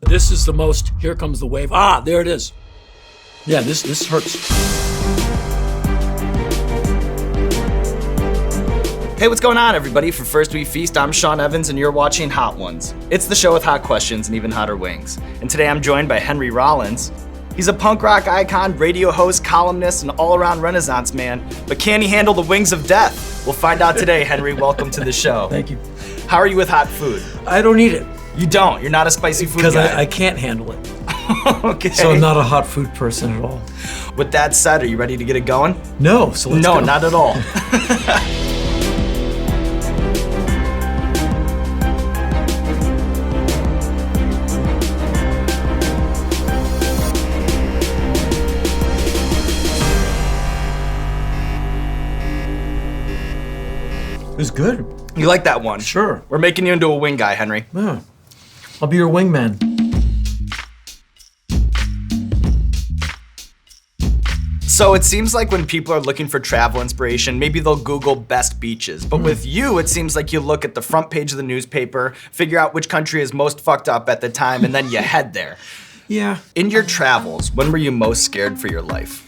This is the most, here comes the wave. Ah, there it is. Yeah, this hurts. Hey, what's going on, everybody? For First We Feast, I'm Sean Evans, and you're watching Hot Ones. It's the show with hot questions and even hotter wings. And today I'm joined by Henry Rollins. He's a punk rock icon, radio host, columnist, and all-around Renaissance man. But can he handle the wings of death? We'll find out today. Henry, welcome to the show. Thank you. How are you with hot food? I don't eat it. You don't? You're not a spicy food Because guy? I can't handle it. Okay. So I'm not a hot food person at all. With that said, are you ready to get it going? No, so let's No, go. not at all. It was good. You like that one? Sure. We're making you into a wing guy, Henry. Yeah. I'll be your wingman. So it seems like when people are looking for travel inspiration, maybe they'll Google best beaches. But with you, it seems like you look at the front page of the newspaper, figure out which country is most fucked up at the time, and then you head there. Yeah. In your travels, when were you most scared for your life?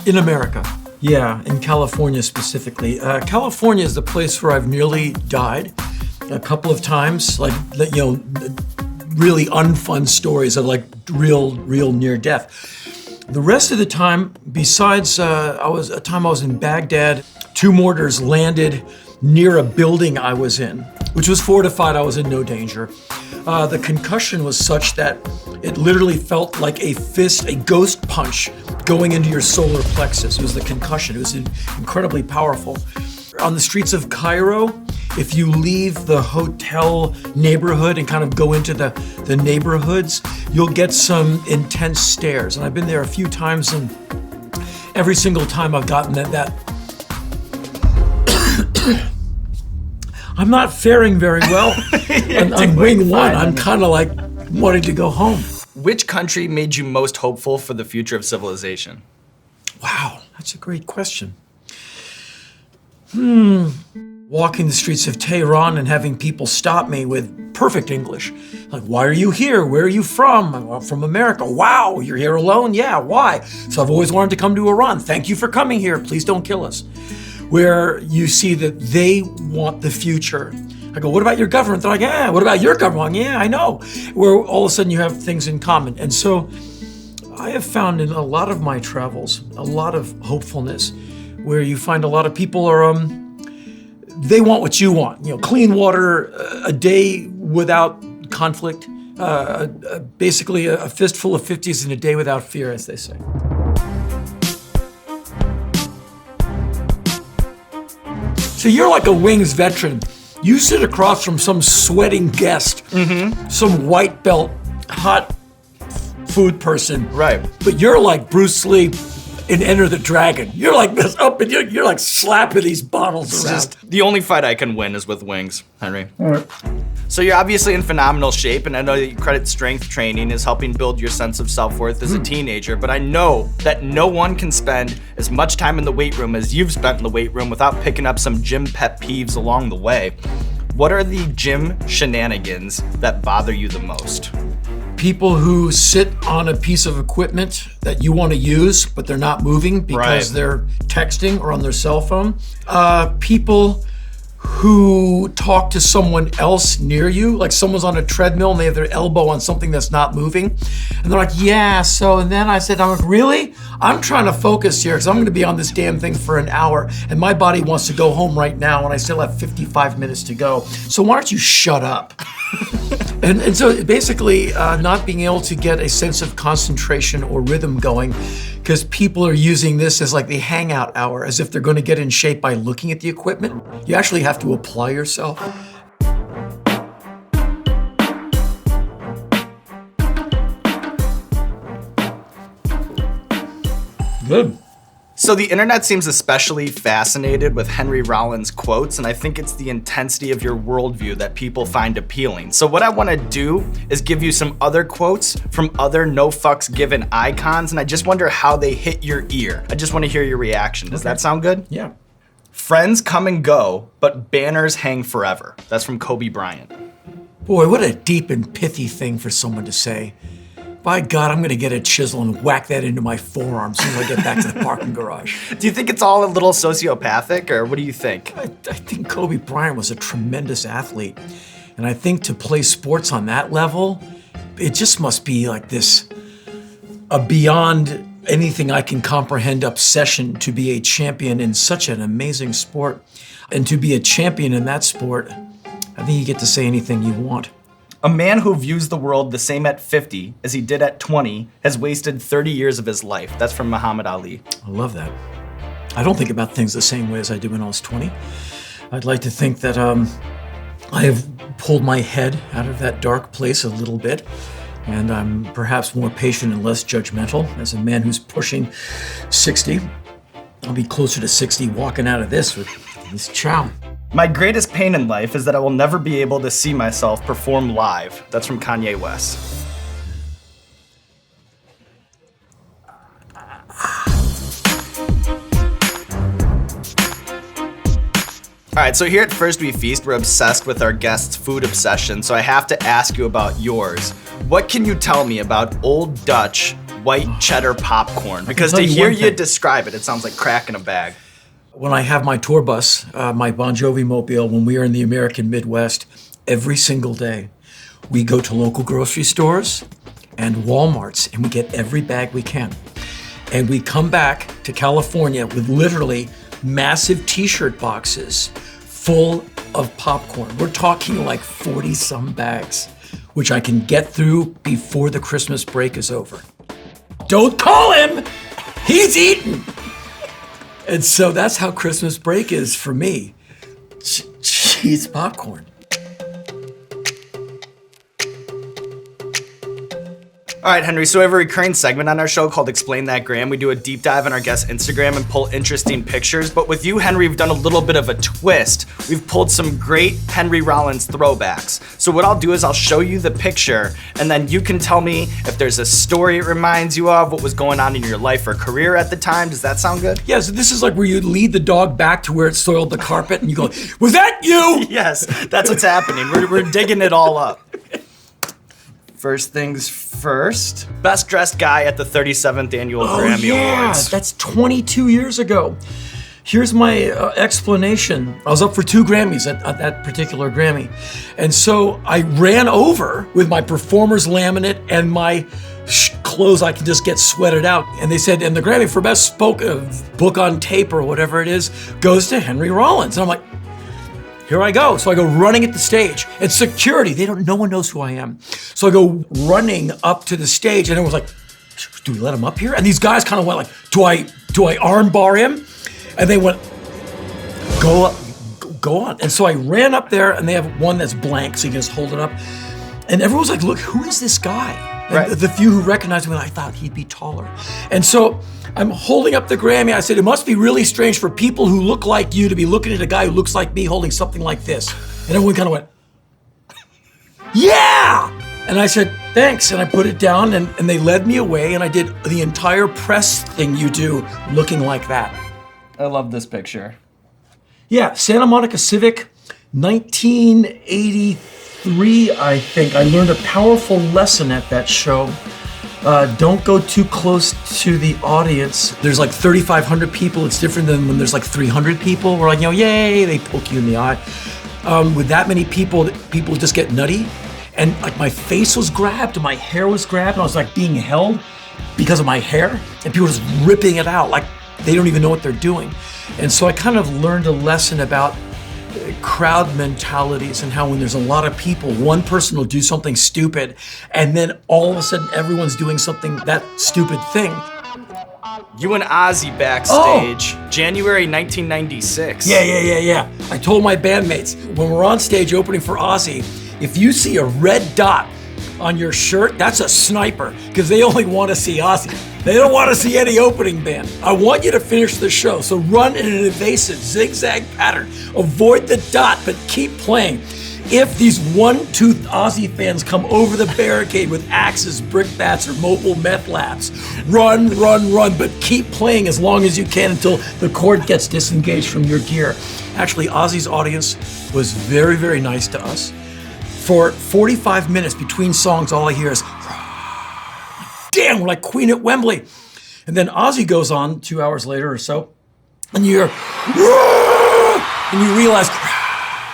In America. Yeah, in California specifically. California is the place where I've nearly died a couple of times. Like, you know, really unfun stories of like real near death. The rest of the time, besides I was in Baghdad, 2 mortars landed near a building I was in, which was fortified. I was in no danger. The concussion was such that it literally felt like a fist, a ghost punch going into your solar plexus. It was the concussion. It was incredibly powerful. On the streets of Cairo, if you leave the hotel neighborhood and kind of go into the neighborhoods, you'll get some intense stares. And I've been there a few times, and every single time I've gotten that I'm not faring very well. on wing one, I'm kind of like wanting to go home. Which country made you most hopeful for the future of civilization? Wow, that's a great question. Walking the streets of Tehran and having people stop me with perfect English. Like, why are you here? Where are you from? I'm from America. Wow, you're here alone? Yeah, why? So I've always wanted to come to Iran. Thank you for coming here. Please don't kill us. Where you see that they want the future. I go, what about your government? They're like, yeah, what about your government? Yeah, I know. Where all of a sudden you have things in common. And so I have found in a lot of my travels, a lot of hopefulness, where you find a lot of people are, they want what you want. You know, clean water, a day without conflict, basically a fistful of 50s in a day without fear, as they say. So you're like a wings veteran. You sit across from some sweating guest, some white belt, hot food person. Right. But you're like Bruce Lee in Enter the Dragon. You're like this up and you're like slapping these bottles It's around. just the only fight I can win is with wings, Henry. All right. So you're obviously in phenomenal shape, and I know that you credit strength training as helping build your sense of self-worth as a teenager, but I know that no one can spend as much time in the weight room as you've spent in the weight room without picking up some gym pet peeves along the way. What are the gym shenanigans that bother you the most? People who sit on a piece of equipment that you want to use, but they're not moving because Right. they're texting or on their cell phone. People who talk to someone else near you, like someone's on a treadmill and they have their elbow on something that's not moving. And they're like, yeah, so, and then I said, I'm like, really? I'm trying to focus here because I'm gonna be on this damn thing for an hour and my body wants to go home right now and I still have 55 minutes to go. So why don't you shut up? And so basically not being able to get a sense of concentration or rhythm going because people are using this as like the hangout hour, as if they're going to get in shape by looking at the equipment. You actually have to apply yourself. Good. So the internet seems especially fascinated with Henry Rollins quotes, and I think it's the intensity of your worldview that people find appealing. So what I want to do is give you some other quotes from other no fucks given icons, and I just wonder how they hit your ear. I just want to hear your reaction. Does that sound good? Yeah. Friends come and go, but banners hang forever. That's from Kobe Bryant. Boy, what a deep and pithy thing for someone to say. By God, I'm gonna get a chisel and whack that into my forearm as soon as I get back to the parking garage. Do you think it's all a little sociopathic, or what do you think? I think Kobe Bryant was a tremendous athlete. And I think to play sports on that level, it just must be like this, a beyond anything I can comprehend obsession to be a champion in such an amazing sport. And to be a champion in that sport, I think you get to say anything you want. A man who views the world the same at 50 as he did at 20 has wasted 30 years of his life. That's from Muhammad Ali. I love that. I don't think about things the same way as I did when I was 20. I'd like to think that I have pulled my head out of that dark place a little bit, and I'm perhaps more patient and less judgmental. As a man who's pushing 60, I'll be closer to 60 walking out of this with this chow. My greatest pain in life is that I will never be able to see myself perform live. That's from Kanye West. All right, so here at First We Feast, we're obsessed with our guests' food obsession, so I have to ask you about yours. What can you tell me about Old Dutch white cheddar popcorn? Because to hear you describe it, it sounds like crack in a bag. When I have my tour bus, my Bon Jovi mobile, when we are in the American Midwest, every single day, we go to local grocery stores and Walmarts, and we get every bag we can. And we come back to California with literally massive t-shirt boxes full of popcorn. We're talking like 40-some bags, which I can get through before the Christmas break is over. Don't call him! He's eating! And so that's how Christmas break is for me. Cheese popcorn. All right, Henry, so we have a recurring segment on our show called Explain That Graham. We do a deep dive on our guest's Instagram and pull interesting pictures. But with you, Henry, we've done a little bit of a twist. We've pulled some great Henry Rollins throwbacks. So what I'll do is I'll show you the picture, and then you can tell me if there's a story it reminds you of, what was going on in your life or career at the time. Does that sound good? Yeah, so this is like where you lead the dog back to where it soiled the carpet, and you go, "Was that you?" Yes, that's what's happening. We're digging it all up. First things first, best dressed guy at the 37th annual Grammy Awards. That's 22 years ago. Here's my explanation. I was up for 2 Grammys at that particular Grammy. And so I ran over with my performer's laminate and my clothes I can just get sweated out. And they said, and the Grammy for best book on tape or whatever it is goes to Henry Rollins. And I'm like, here I go. So I go running at the stage, and security, no one knows who I am. So I go running up to the stage, and everyone's like, do we let him up here? And these guys kind of went like, do I arm bar him? And they went, go on. And so I ran up there, and they have one that's blank, so you can just hold it up. And everyone's like, look, who is this guy? And right. The few who recognized me, I thought he'd be taller. And so I'm holding up the Grammy. I said, it must be really strange for people who look like you to be looking at a guy who looks like me holding something like this. And everyone kind of went, yeah! And I said, thanks. And I put it down, and they led me away, and I did the entire press thing you do looking like that. I love this picture. Yeah, Santa Monica Civic, 1983, I think. I learned a powerful lesson at that show. Don't go too close to the audience. There's like 3,500 people. It's different than when there's like 300 people. We're like, yay, they poke you in the eye. With that many people just get nutty. And like my face was grabbed, and my hair was grabbed, and I was like being held because of my hair. And people were just ripping it out like they don't even know what they're doing. And so I kind of learned a lesson about crowd mentalities and how when there's a lot of people, one person will do something stupid, and then all of a sudden everyone's doing something, that stupid thing. You and Ozzy backstage, January 1996. Yeah. I told my bandmates, when we're on stage opening for Ozzy, if you see a red dot on your shirt, that's a sniper, because they only want to see Ozzy. They don't want to see any opening band. I want you to finish the show, so run in an evasive zigzag pattern. Avoid the dot, but keep playing. If these one-toothed Ozzy fans come over the barricade with axes, brick bats, or mobile meth labs, run, but keep playing as long as you can until the cord gets disengaged from your gear. Actually, Ozzy's audience was very, very nice to us. For 45 minutes between songs, all I hear is, damn, we're like Queen at Wembley. And then Ozzy goes on 2 hours later or so, and you hear, and you realize,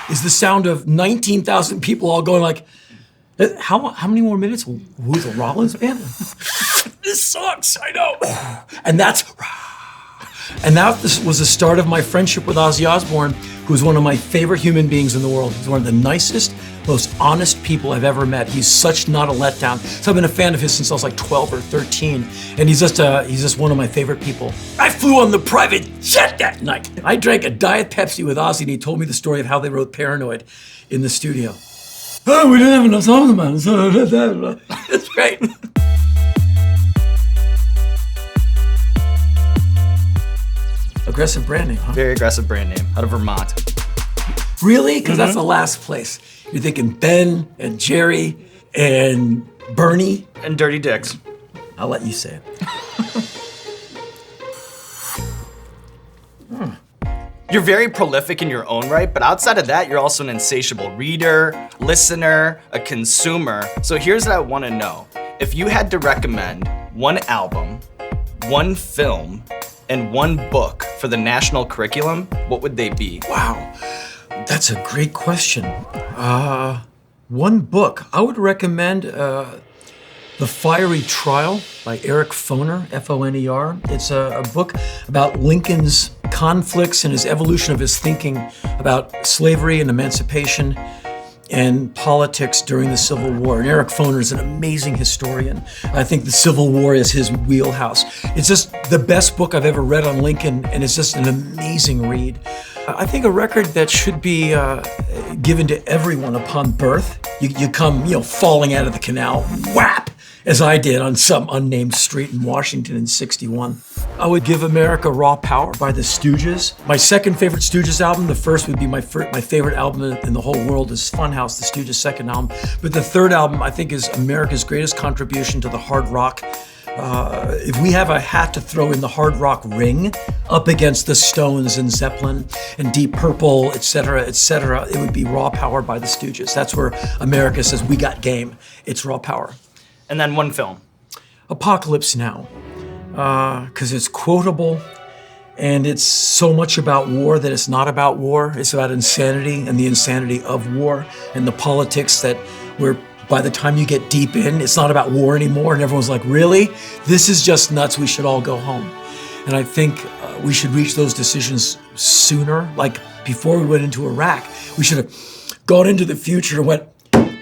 is the sound of 19,000 people all going like, how many more minutes? Who's the Rollins band? This sucks, I know. And that was the start of my friendship with Ozzy Osbourne, who's one of my favorite human beings in the world. He's one of the nicest, most honest people I've ever met. He's such not a letdown. So I've been a fan of his since I was like 12 or 13. And he's just one of my favorite people. I flew on the private jet that night. I drank a Diet Pepsi with Ozzy, and he told me the story of how they wrote Paranoid in the studio. Oh, we didn't have enough songs, man. So it's great. Aggressive brand name, huh? Very aggressive brand name, out of Vermont. Really? Because that's the last place. You're thinking Ben and Jerry and Bernie. And Dirty Dicks. I'll let you say it. You're very prolific in your own right, but outside of that, you're also an insatiable reader, listener, a consumer. So here's what I want to know. If you had to recommend one album, one film, and one book for the national curriculum, what would they be? Wow, that's a great question. One book, I would recommend The Fiery Trial by Eric Foner, F-O-N-E-R. It's a book about Lincoln's conflicts and his evolution of his thinking about slavery and emancipation and politics during the Civil War. And Eric Foner is an amazing historian. I think the Civil War is his wheelhouse. It's just the best book I've ever read on Lincoln, and it's just an amazing read. I think a record that should be given to everyone upon birth. You come, falling out of the canal, whap, as I did on some unnamed street in Washington in '61. I would give America Raw Power by the Stooges. My second favorite Stooges album, the first would be my favorite album in the whole world is Funhouse, the Stooges' second album. But the third album, I think, is America's greatest contribution to the hard rock. If we have a hat to throw in the hard rock ring up against the Stones and Zeppelin and Deep Purple, et cetera, it would be Raw Power by the Stooges. That's where America says, we got game. It's Raw Power. And then one film. Apocalypse Now, because it's quotable and it's so much about war that it's not about war. It's about insanity and the insanity of war and the politics that where by the time you get deep in, it's not about war anymore and everyone's like, really? This is just nuts, we should all go home. And I think we should reach those decisions sooner. Like before we went into Iraq, we should have gone into the future and went,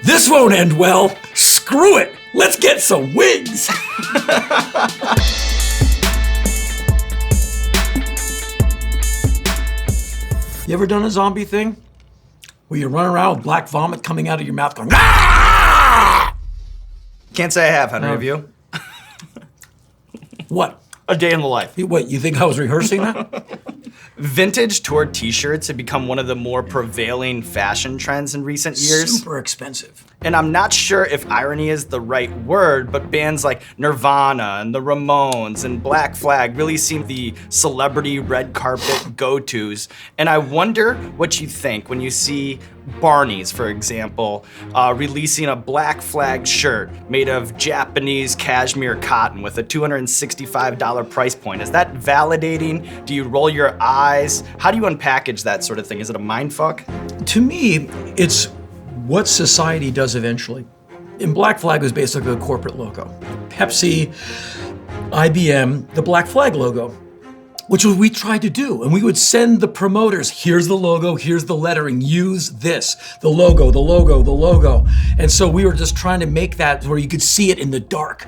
this won't end well, screw it, let's get some wings. You ever done a zombie thing? Where you run around with black vomit coming out of your mouth going, ah! Can't say I have, Henry, have you? What? A day in the life. Wait, you think I was rehearsing that? Vintage tour t-shirts have become one of the more prevailing fashion trends in recent years. Super expensive. And I'm not sure if irony is the right word, but bands like Nirvana and the Ramones and Black Flag really seem the celebrity red carpet go-tos. And I wonder what you think when you see Barney's, for example, releasing a Black Flag shirt made of Japanese cashmere cotton with a $265 price point. Is that validating? Do you roll your eyes? How do you unpackage that sort of thing? Is it a mindfuck? To me, it's what society does eventually. And Black Flag was basically a corporate logo. Pepsi, IBM, the Black Flag logo, which we tried to do. And we would send the promoters, here's the logo, here's the lettering, use this, the logo, the logo, the logo. And so we were just trying to make that where you could see it in the dark.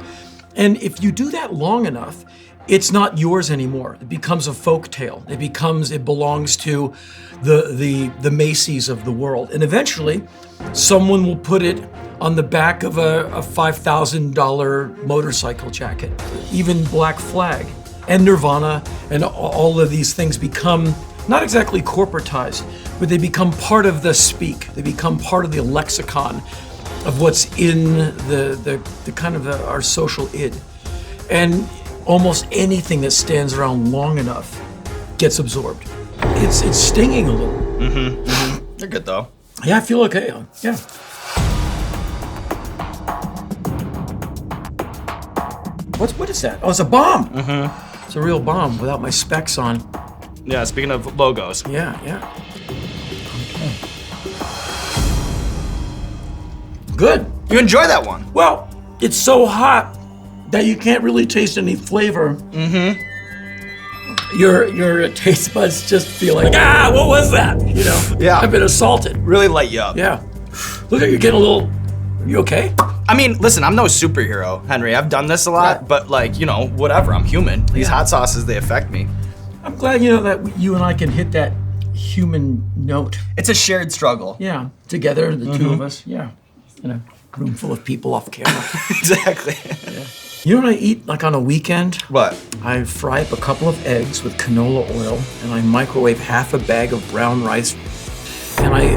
And if you do that long enough, it's not yours anymore. It becomes a folk tale. It belongs to the Macy's of the world. And eventually, someone will put it on the back of a $5,000 motorcycle jacket. Even Black Flag and Nirvana and all of these things become not exactly corporatized, but they become part of the speak. They become part of the lexicon of what's in the kind of our social id. And almost anything that stands around long enough gets absorbed. It's stinging a little. They're good though. Yeah, I feel okay. Yeah. What is that? Oh, it's a bomb. Mm-hmm. It's a real bomb without my specs on. Yeah, speaking of logos. Yeah. Okay. Good. You enjoy that one? Well, it's so hot that you can't really taste any flavor. Mm-hmm. Your taste buds just feel like, what was that? You know? Yeah. I've been assaulted. Really light you up. Yeah. Look at you getting a little. You okay? I mean, listen, I'm no superhero, Henry. I've done this a lot, Right. but like, whatever. I'm human. These hot sauces, they affect me. I'm glad that you and I can hit that human note. It's a shared struggle. Yeah, together, the two of us. Yeah, in a room full of people off camera. Exactly. You know what I eat like on a weekend? What? I fry up a couple of eggs with canola oil, and I microwave half a bag of brown rice. And I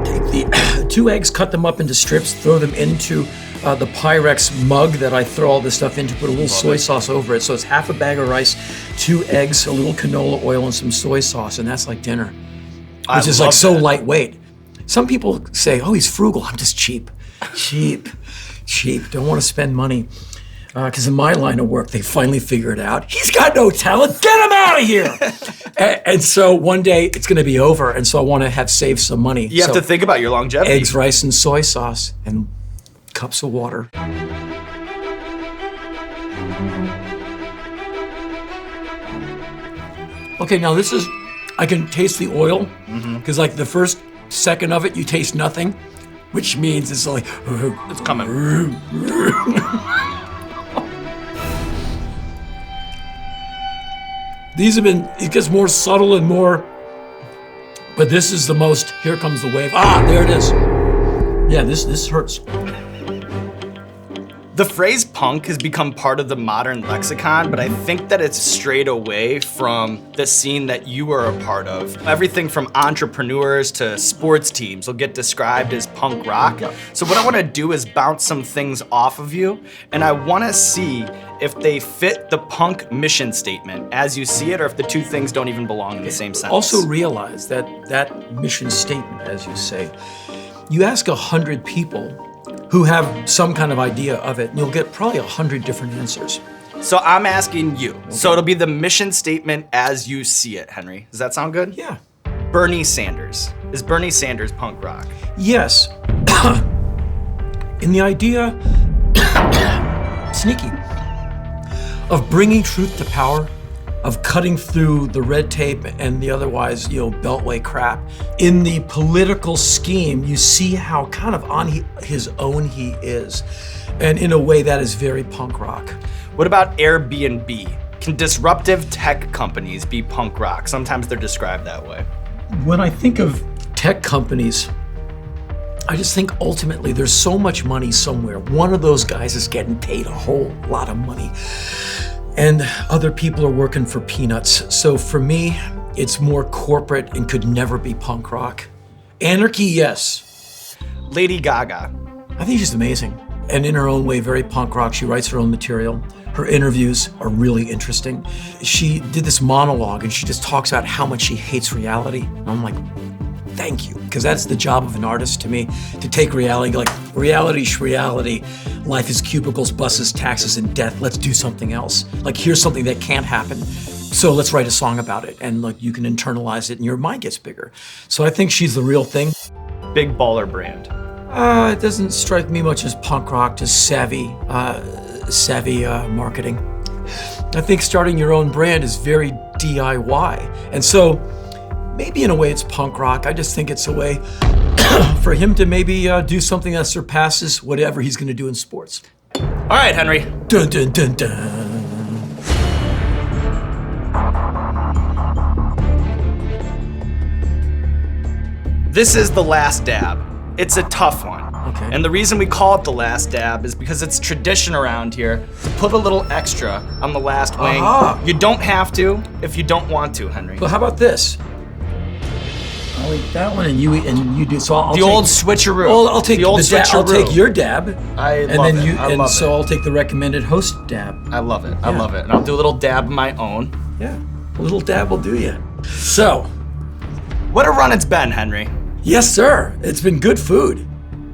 take the 2 eggs, cut them up into strips, throw them into the Pyrex mug that I throw all this stuff into, put a little soy sauce over it. So it's half a bag of rice, 2 eggs, a little canola oil, and some soy sauce, and that's like dinner, which is like so lightweight. Some people say, oh, he's frugal. I'm just cheap. Cheap. Don't want to spend money. Because in my line of work, they finally figure it out. He's got no talent. Get him out of here. and so one day it's going to be over. And so I want to save some money. You have to think about your longevity. Eggs, rice, and soy sauce, and cups of water. Okay, now this is, I can taste the oil. Because like the first second of it, you taste nothing. Which means it's like, It's coming. These have been, it gets more subtle and more, but this is the most, here comes the wave. There it is. Yeah, this hurts. The phrase punk has become part of the modern lexicon, but I think that it's strayed away from the scene that you are a part of. Everything from entrepreneurs to sports teams will get described as punk rock. So what I want to do is bounce some things off of you, and I want to see if they fit the punk mission statement as you see it, or if the two things don't even belong in the same sentence. Also realize that mission statement, as you say, you ask 100 people who have some kind of idea of it, and you'll get probably 100 different answers. So I'm asking you. Okay. So it'll be the mission statement as you see it, Henry. Does that sound good? Yeah. Bernie Sanders. Is Bernie Sanders punk rock? Yes. In the idea, sneaky, of bringing truth to power, of cutting through the red tape and the otherwise, beltway crap. In the political scheme, you see how kind of on his own he is. And in a way that is very punk rock. What about Airbnb? Can disruptive tech companies be punk rock? Sometimes they're described that way. When I think of tech companies, I just think ultimately there's so much money somewhere. One of those guys is getting paid a whole lot of money, and other people are working for peanuts. So for me, it's more corporate and could never be punk rock. Anarchy, yes. Lady Gaga. I think she's amazing. And in her own way, very punk rock. She writes her own material. Her interviews are really interesting. She did this monologue and she just talks about how much she hates reality. And I'm like, thank you. Because that's the job of an artist to me, to take reality, like reality's reality. Life is cubicles, buses, taxes, and death. Let's do something else. Like here's something that can't happen. So let's write a song about it. And like you can internalize it and your mind gets bigger. So I think she's the real thing. Big baller brand. It doesn't strike me much as punk rock, just savvy marketing. I think starting your own brand is very DIY. And so maybe in a way it's punk rock. I just think it's a way for him to maybe do something that surpasses whatever he's going to do in sports. All right, Henry. Dun, dun, dun, dun. This is The Last Dab. It's a tough one. Okay. And the reason we call it The Last Dab is because it's tradition around here to put a little extra on the last wing. Uh-huh. You don't have to if you don't want to, Henry. Well, how about this? I'll eat that one and you eat and you do. So I'll the take, old switcheroo. Well, I'll take the old switcheroo. I'll take your dab. I and love then it. you I and love so it. I'll take the recommended host dab. I love it. I Yeah. love it. And I'll do a little dab of my own. Yeah, a little dab will do you. So, What a run it's been, Henry. yes, sir. It's been good food.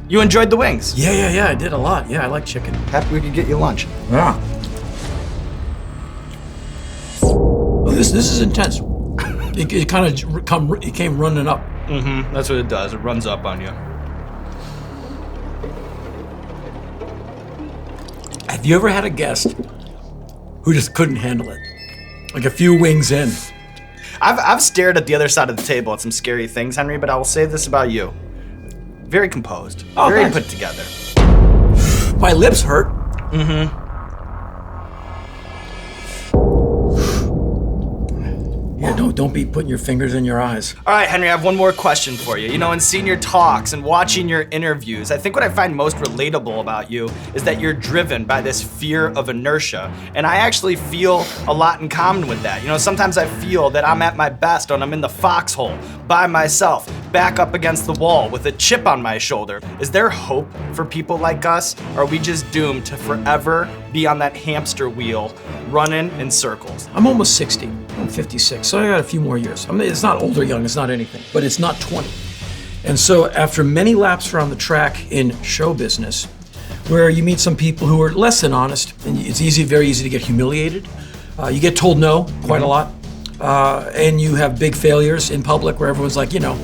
You enjoyed the wings. Yeah. I did a lot. Yeah, I like chicken. Happy we could get you lunch. Yeah. this is intense. It kind of came running up. That's what it does. It runs up on you. Have you ever had a guest who just couldn't handle it? Like a few wings in. I've stared at the other side of the table at some scary things, Henry, but I will say this about you. Very composed. Oh, very thanks. put together. My lips hurt. Yeah, don't be putting your fingers in your eyes. All right, Henry, I have one more question for you. You know, in seeing your talks and watching your interviews, I think what I find most relatable about you is that you're driven by this fear of inertia. And I actually feel a lot in common with that. You know, sometimes I feel that I'm at my best when I'm in the foxhole by myself, back up against the wall with a chip on my shoulder. Is there hope for people like us? Or are we just doomed to forever be on that hamster wheel running in circles? I'm almost 60. I'm 56, so I got a few more years. I mean, it's not old or young, it's not anything, but it's not 20. And so after many laps around the track in show business, where you meet some people who are less than honest, and it's very easy to get humiliated. You get told no quite a lot, and you have big failures in public where everyone's like, and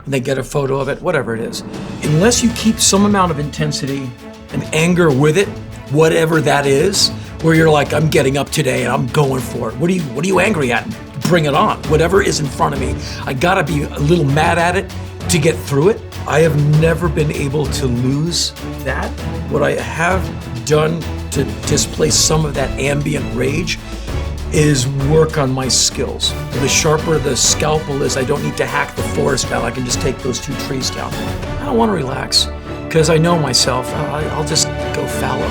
they get a photo of it, whatever it is. Unless you keep some amount of intensity and anger with it, whatever that is, where you're like, I'm getting up today and I'm going for it. What are you angry at? Bring it on. Whatever is in front of me, I gotta be a little mad at it to get through it. I have never been able to lose that. What I have done to displace some of that ambient rage is work on my skills. The sharper the scalpel is, I don't need to hack the forest down. I can just take those 2 trees down. I don't want to relax because I know myself. I'll just go fallow.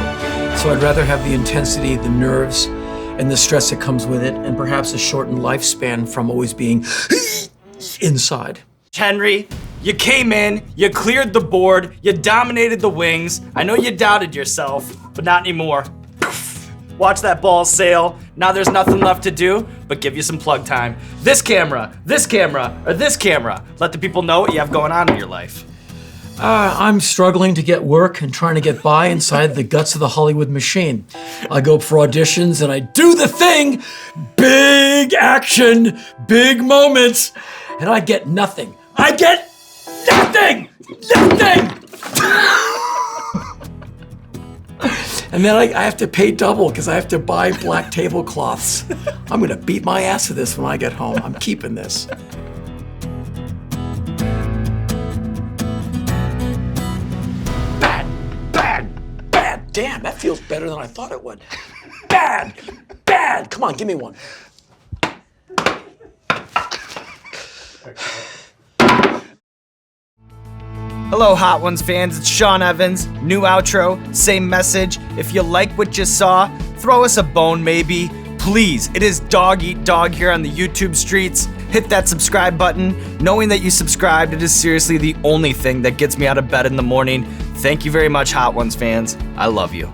So I'd rather have the intensity, the nerves, and the stress that comes with it, and perhaps a shortened lifespan from always being inside. Henry, you came in, you cleared the board, you dominated the wings. I know you doubted yourself, but not anymore. Watch that ball sail. Now there's nothing left to do but give you some plug time. This camera, or this camera. Let the people know what you have going on in your life. I'm struggling to get work and trying to get by inside the guts of the Hollywood machine. I go for auditions and I do the thing, big action, big moments, and I get nothing. I get nothing! And then I have to pay double because I have to buy black tablecloths. I'm gonna beat my ass with this when I get home. I'm keeping this. Bad. Damn, that feels better than I thought it would. Bad. Come on, give me one. Hello, Hot Ones fans. It's Sean Evans. New outro, same message. If you like what you saw, throw us a bone maybe. Please, it is dog eat dog here on the YouTube streets. Hit that subscribe button. Knowing that you subscribed, it is seriously the only thing that gets me out of bed in the morning. Thank you very much, Hot Ones fans. I love you.